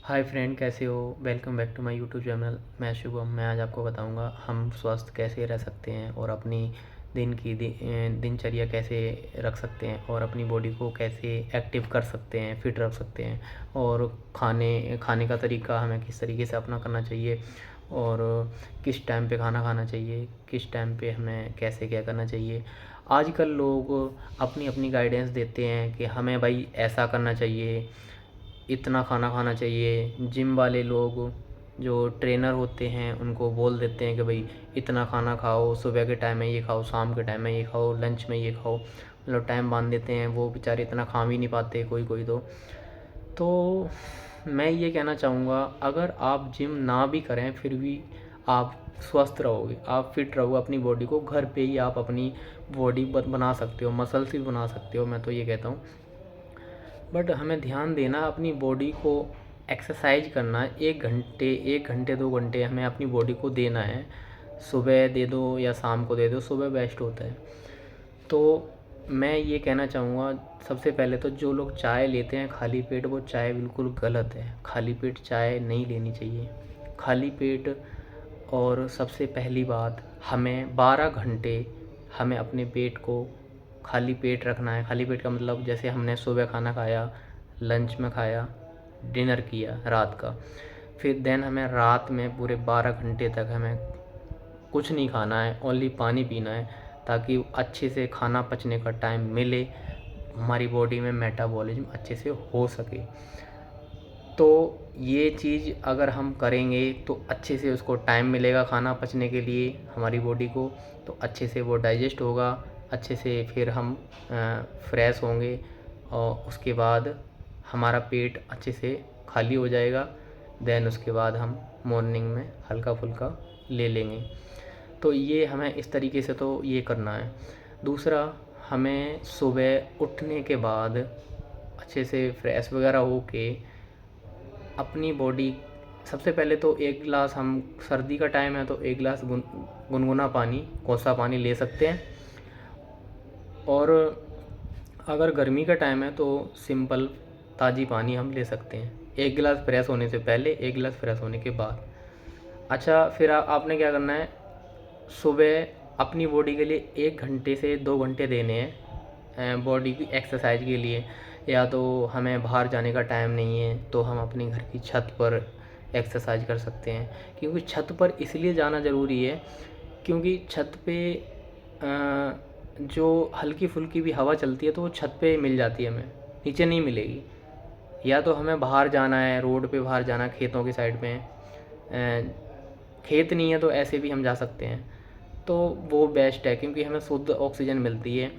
हाय friend, कैसे हो। Welcome back to my YouTube channel. मैं शुभम। मैं आज आपको बताऊंगा हम स्वस्थ कैसे रह सकते हैं और अपनी दिनचर्या कैसे रख सकते हैं और अपनी बॉडी को कैसे एक्टिव कर सकते हैं, फिट रख सकते हैं। और खाने खाने का तरीका हमें किस तरीके से अपना करना चाहिए और किस टाइम पे खाना खाना चाहिए, किस टाइम पे हमें कैसे क्या करना चाहिए। आजकल लोग अपनी अपनी गाइडेंस देते हैं कि हमें भाई ऐसा करना चाहिए, इतना खाना खाना चाहिए। जिम वाले लोग जो ट्रेनर होते हैं उनको बोल देते हैं कि भाई इतना खाना खाओ, सुबह के टाइम में ये खाओ, शाम के टाइम में ये खाओ, लंच में ये खाओ। मतलब टाइम बांध देते हैं। वो बेचारे इतना खा भी नहीं पाते, कोई कोई तो मैं ये कहना चाहूँगा, अगर आप जिम ना भी करें फिर भी आप स्वस्थ रहोगे, आप फिट रहोगे। अपनी बॉडी को घर पे ही आप अपनी बॉडी बना सकते हो, मसल्स भी बना सकते हो। मैं तो ये कहता हूँ, बट हमें ध्यान देना अपनी बॉडी को, एक्सरसाइज करना है। 1 घंटे 2 घंटे हमें अपनी बॉडी को देना है। सुबह दे दो या शाम को दे दो, सुबह बेस्ट होता है। तो मैं ये कहना चाहूँगा, सबसे पहले तो जो लोग चाय लेते हैं खाली पेट, वो चाय बिल्कुल गलत है। खाली पेट चाय नहीं लेनी चाहिए, खाली पेट। और सबसे पहली बात, हमें 12 घंटे हमें अपने पेट को खाली पेट रखना है। खाली पेट का मतलब जैसे हमने सुबह खाना खाया, लंच में खाया, डिनर किया रात का, फिर देन हमें रात में पूरे 12 घंटे तक हमें कुछ नहीं खाना है, ओनली पानी पीना है, ताकि अच्छे से खाना पचने का टाइम मिले, हमारी बॉडी में मेटाबॉलिज्म अच्छे से हो सके। तो ये चीज़ अगर हम करेंगे तो अच्छे से उसको टाइम मिलेगा खाना पचने के लिए, हमारी बॉडी को, तो अच्छे से वो डाइजेस्ट होगा, अच्छे से फिर हम फ्रेश होंगे। और उसके बाद हमारा पेट अच्छे से खाली हो जाएगा। देन उसके बाद हम मॉर्निंग में हल्का फुल्का ले लेंगे। तो ये हमें इस तरीके से तो ये करना है। दूसरा, हमें सुबह उठने के बाद अच्छे से फ्रेश वगैरह हो के अपनी बॉडी, सबसे पहले तो 1 गिलास, हम सर्दी का टाइम है तो 1 गिलास गुनगुना पानी, कोसा पानी ले सकते हैं। और अगर गर्मी का टाइम है तो सिंपल ताज़ी पानी हम ले सकते हैं, 1 गिलास फ्रेश होने से पहले, 1 गिलास फ्रेश होने के बाद। अच्छा, फिर आपने क्या करना है, सुबह अपनी बॉडी के लिए 1 घंटे से 2 घंटे देने हैं बॉडी की एक्सरसाइज के लिए। या तो हमें बाहर जाने का टाइम नहीं है तो हम अपने घर की छत पर एक्सरसाइज कर सकते हैं। क्योंकि छत पर इसलिए जाना ज़रूरी है क्योंकि छत पे जो हल्की फुल्की भी हवा चलती है तो वो छत पे मिल जाती है, हमें नीचे नहीं मिलेगी। या तो हमें बाहर जाना है, रोड पे बाहर जाना, खेतों की साइड में, खेत नहीं है तो ऐसे भी हम जा सकते हैं। तो वो बेस्ट है क्योंकि हमें शुद्ध ऑक्सीजन मिलती है।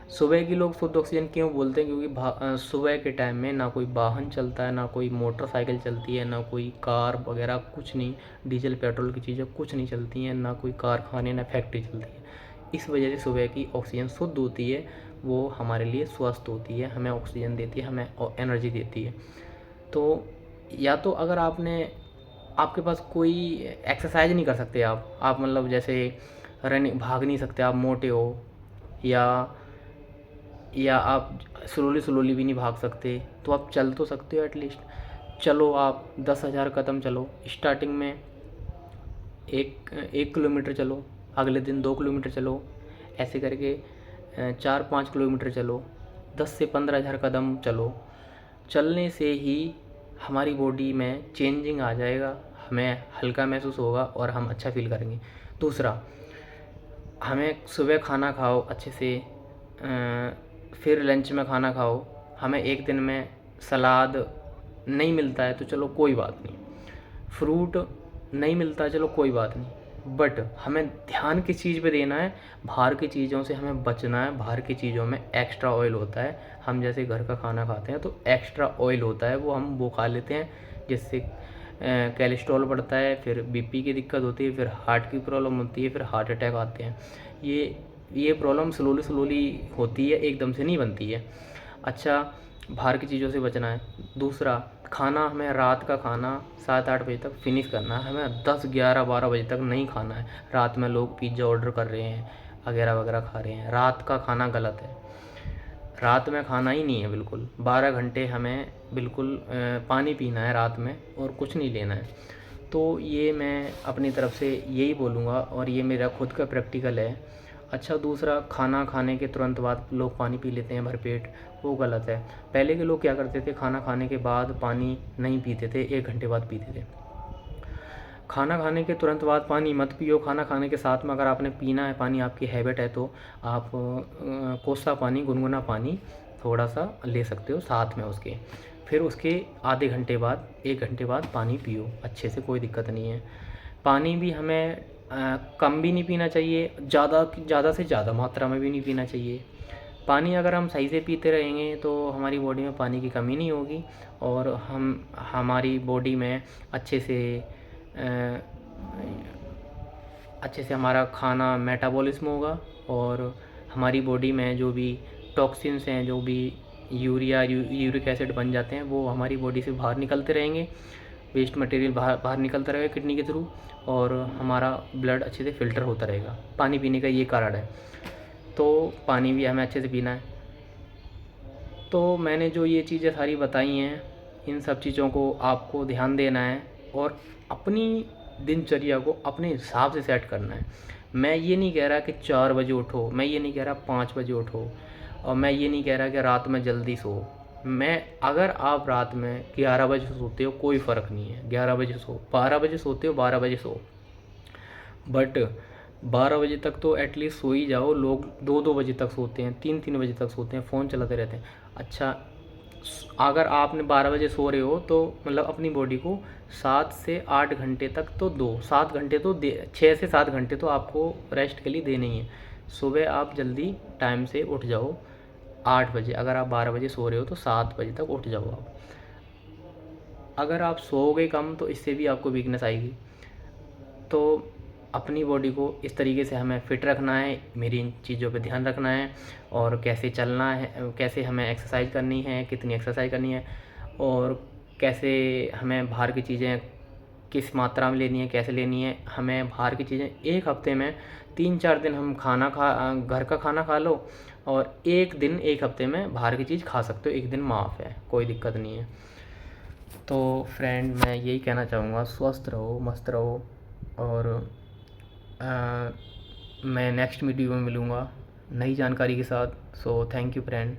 सुबह के लोग शुद्ध ऑक्सीजन क्यों बोलते हैं, क्योंकि सुबह के टाइम में ना कोई वाहन चलता है, ना कोई मोटरसाइकिल चलती है, ना कोई कार वगैरह, कुछ नहीं, डीजल पेट्रोल की चीज़ें कुछ नहीं चलती हैं, ना कोई कारखाने, ना फैक्ट्री चलती है। इस वजह से सुबह की ऑक्सीजन शुद्ध होती है, वो हमारे लिए स्वस्थ होती है, हमें ऑक्सीजन देती है, हमें एनर्जी देती है। तो या तो अगर आपके पास कोई एक्सरसाइज नहीं कर सकते आप मतलब जैसे रनिंग, भाग नहीं सकते, आप मोटे हो, या आप स्लोली स्लोली भी नहीं भाग सकते, तो आप चल तो सकते हो एटलीस्ट। चलो, आप 10,000 कदम चलो स्टार्टिंग में, 1 किलोमीटर चलो, अगले दिन 2 किलोमीटर चलो, ऐसे करके 4-5 किलोमीटर चलो, 10 से 15 हज़ार कदम चलो। चलने से ही हमारी बॉडी में चेंजिंग आ जाएगा, हमें हल्का महसूस होगा और हम अच्छा फील करेंगे। दूसरा, हमें सुबह खाना खाओ अच्छे से, फिर लंच में खाना खाओ। हमें एक दिन में सलाद नहीं मिलता है तो चलो कोई बात नहीं, फ्रूट नहीं मिलता है चलो कोई बात नहीं, बट हमें ध्यान किस चीज़ पे देना है, बाहर की चीज़ों से हमें बचना है। बाहर की चीज़ों में एक्स्ट्रा ऑयल होता है, हम जैसे घर का खाना खाते हैं तो एक्स्ट्रा ऑयल होता है, वो खा लेते हैं, जिससे कोलेस्ट्रॉल बढ़ता है, फिर बीपी की दिक्कत होती है, फिर हार्ट की प्रॉब्लम होती है, फिर हार्ट अटैक आते हैं। ये प्रॉब्लम स्लोली स्लोली होती है, एकदम से नहीं बनती है। अच्छा, बाहर की चीज़ों से बचना है। दूसरा, खाना हमें रात का खाना 7-8 बजे तक फिनिश करना है, हमें 10-11-12 बजे तक नहीं खाना है। रात में लोग पिज़्ज़ा ऑर्डर कर रहे हैं, वगैरह वगैरह खा रहे हैं, रात का खाना गलत है। रात में खाना ही नहीं है बिल्कुल। 12 घंटे हमें बिल्कुल पानी पीना है रात में और कुछ नहीं लेना है। तो ये मैं अपनी तरफ से यही बोलूँगा और ये मेरा खुद का प्रैक्टिकल है। अच्छा, दूसरा, खाना खाने के तुरंत बाद लोग पानी पी लेते हैं भरपेट, वो गलत है। पहले के लोग क्या करते थे, खाना खाने के बाद पानी नहीं पीते थे, 1 घंटे बाद पीते थे। खाना खाने के तुरंत बाद पानी मत पियो। खाना खाने के साथ में अगर आपने पीना है पानी, आपकी हैबिट है, तो आप कोसा पानी, गुनगुना पानी थोड़ा सा ले सकते हो साथ में उसके। फिर उसके आधे घंटे बाद, 1 घंटे बाद पानी पियो अच्छे से, कोई दिक्कत नहीं है। पानी भी हमें कम भी नहीं पीना चाहिए, ज़्यादा से ज़्यादा मात्रा में भी नहीं पीना चाहिए। पानी अगर हम सही से पीते रहेंगे तो हमारी बॉडी में पानी की कमी नहीं होगी और हमारी बॉडी में अच्छे से अ, हमारा खाना मेटाबॉलिज्म होगा और हमारी बॉडी में जो भी टॉक्सिन्स हैं, जो भी यूरिक एसिड बन जाते हैं, वो हमारी बॉडी से बाहर निकलते रहेंगे। वेस्ट मटेरियल बाहर निकलता रहेगा किडनी के थ्रू और हमारा ब्लड अच्छे से फ़िल्टर होता रहेगा। पानी पीने का ये कारण है। तो पानी भी हमें अच्छे से पीना है। तो मैंने जो ये चीज़ें सारी बताई हैं, इन सब चीज़ों को आपको ध्यान देना है और अपनी दिनचर्या को अपने हिसाब से सेट करना है। मैं ये नहीं कह रहा कि 4 बजे उठो, मैं ये नहीं कह रहा 5 बजे उठो और मैं ये नहीं कह रहा कि रात में जल्दी सो। अगर आप रात में 11 बजे सोते हो, कोई फ़र्क नहीं है, 11 बजे सो, 12 बजे सोते हो, 12 बजे सो, बट 12 बजे तक तो एटलीस्ट सो ही जाओ। लोग 2-2 बजे तक सोते हैं, 3-3 बजे तक सोते हैं, फ़ोन चलाते रहते हैं। अच्छा, अगर आपने 12 बजे सो रहे हो तो मतलब अपनी बॉडी को 7 से 8 घंटे तक तो दो, 7 घंटे तो दे, 6 से 7 घंटे तो आपको रेस्ट के लिए देने ही है। सुबह आप जल्दी टाइम से उठ जाओ 8 बजे। अगर आप 12 बजे सो रहे हो तो 7 बजे तक उठ जाओ आप। अगर आप सोओगे कम तो इससे भी आपको वीकनेस आएगी। तो अपनी बॉडी को इस तरीके से हमें फ़िट रखना है, मेरी इन चीज़ों पे ध्यान रखना है और कैसे चलना है, कैसे हमें एक्सरसाइज करनी है, कितनी एक्सरसाइज करनी है और कैसे हमें बाहर की चीज़ें किस मात्रा में लेनी है, कैसे लेनी है। हमें बाहर की चीज़ें 1 हफ़्ते में 3-4 दिन हम घर का खाना खा लो और 1 दिन 1 हफ़्ते में बाहर की चीज़ खा सकते हो, 1 दिन माफ़ है, कोई दिक्कत नहीं है। तो फ्रेंड, मैं यही कहना चाहूँगा, स्वस्थ रहो, मस्त रहो और मैं नेक्स्ट वीडियो में मिलूँगा नई जानकारी के साथ। So thank you friend.